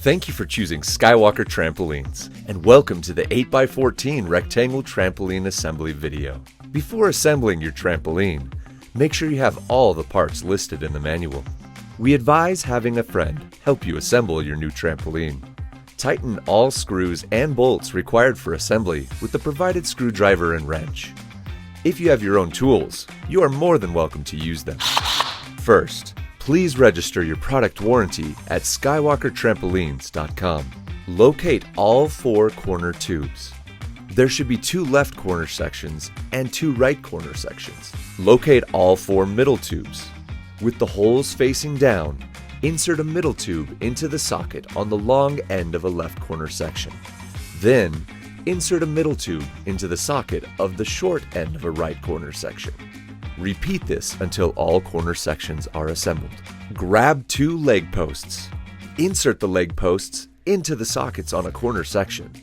Thank you for choosing Skywalker Trampolines, and welcome to the 8x14 Rectangle Trampoline Assembly video. Before assembling your trampoline, make sure you have all the parts listed in the manual. We advise having a friend help you assemble your new trampoline. Tighten all screws and bolts required for assembly with the provided screwdriver and wrench. If you have your own tools, you are more than welcome to use them. First, please register your product warranty at skywalkertrampolines.com. Locate all 4 corner tubes. There should be 2 left corner sections and 2 right corner sections. Locate all 4 middle tubes. With the holes facing down, insert a middle tube into the socket on the long end of a left corner section. Then, insert a middle tube into the socket of the short end of a right corner section. Repeat this until all corner sections are assembled. Grab 2 leg posts. Insert the leg posts into the sockets on a corner section.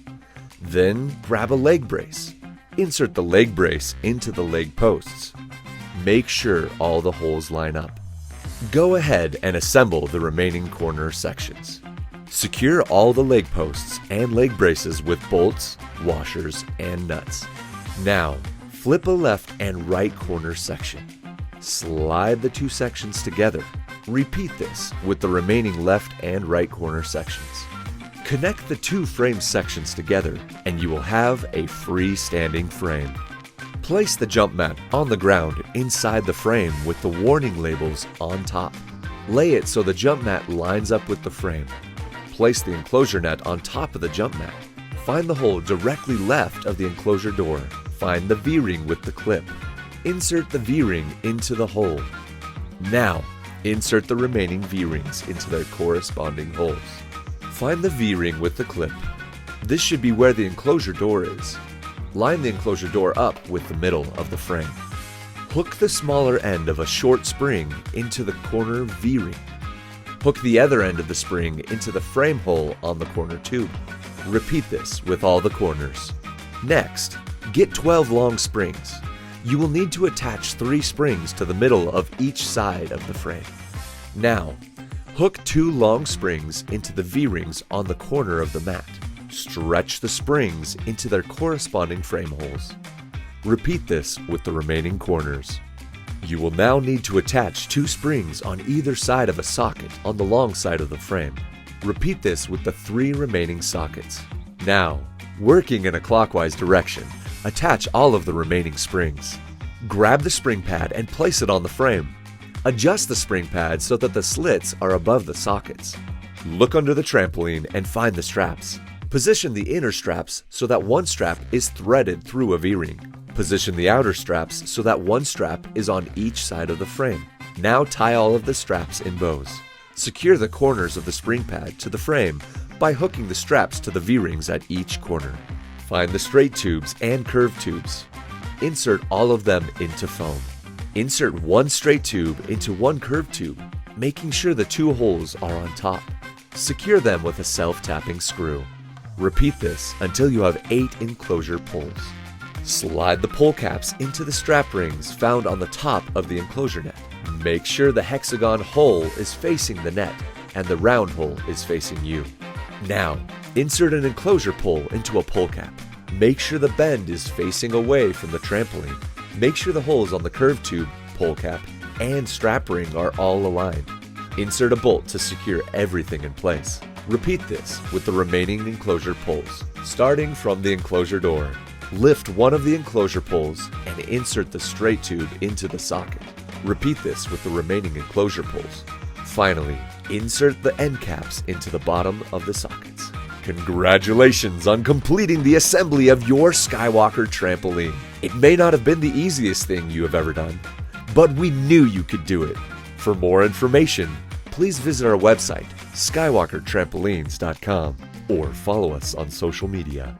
Then grab a leg brace. Insert the leg brace into the leg posts. Make sure all the holes line up. Go ahead and assemble the remaining corner sections. Secure all the leg posts and leg braces with bolts, washers, and nuts. Now, flip a left and right corner section. Slide the 2 sections together. Repeat this with the remaining left and right corner sections. Connect the 2 frame sections together and you will have a freestanding frame. Place the jump mat on the ground inside the frame with the warning labels on top. Lay it so the jump mat lines up with the frame. Place the enclosure net on top of the jump mat. Find the hole directly left of the enclosure door. Find the V-ring with the clip. Insert the V-ring into the hole. Now, insert the remaining V-rings into their corresponding holes. Find the V-ring with the clip. This should be where the enclosure door is. Line the enclosure door up with the middle of the frame. Hook the smaller end of a short spring into the corner V-ring. Hook the other end of the spring into the frame hole on the corner tube. Repeat this with all the corners. Next, get 12 long springs. You will need to attach 3 springs to the middle of each side of the frame. Now, hook 2 long springs into the V-rings on the corner of the mat. Stretch the springs into their corresponding frame holes. Repeat this with the remaining corners. You will now need to attach 2 springs on either side of a socket on the long side of the frame. Repeat this with the 3 remaining sockets. Now, working in a clockwise direction, attach all of the remaining springs. Grab the spring pad and place it on the frame. Adjust the spring pad so that the slits are above the sockets. Look under the trampoline and find the straps. Position the inner straps so that one strap is threaded through a V-ring. Position the outer straps so that one strap is on each side of the frame. Now tie all of the straps in bows. Secure the corners of the spring pad to the frame by hooking the straps to the V-rings at each corner. Find the straight tubes and curved tubes. Insert all of them into foam. Insert 1 straight tube into 1 curved tube, making sure the 2 holes are on top. Secure them with a self-tapping screw. Repeat this until you have 8 enclosure poles. Slide the pole caps into the strap rings found on the top of the enclosure net. Make sure the hexagon hole is facing the net and the round hole is facing you. Now, insert an enclosure pole into a pole cap. Make sure the bend is facing away from the trampoline. Make sure the holes on the curved tube, pole cap, and strap ring are all aligned. Insert a bolt to secure everything in place. Repeat this with the remaining enclosure poles. Starting from the enclosure door, lift one of the enclosure poles and insert the straight tube into the socket. Repeat this with the remaining enclosure poles. Finally, insert the end caps into the bottom of the sockets. Congratulations on completing the assembly of your Skywalker trampoline. It may not have been the easiest thing you have ever done, but we knew you could do it. For more information, please visit our website, skywalkertrampolines.com, or follow us on social media.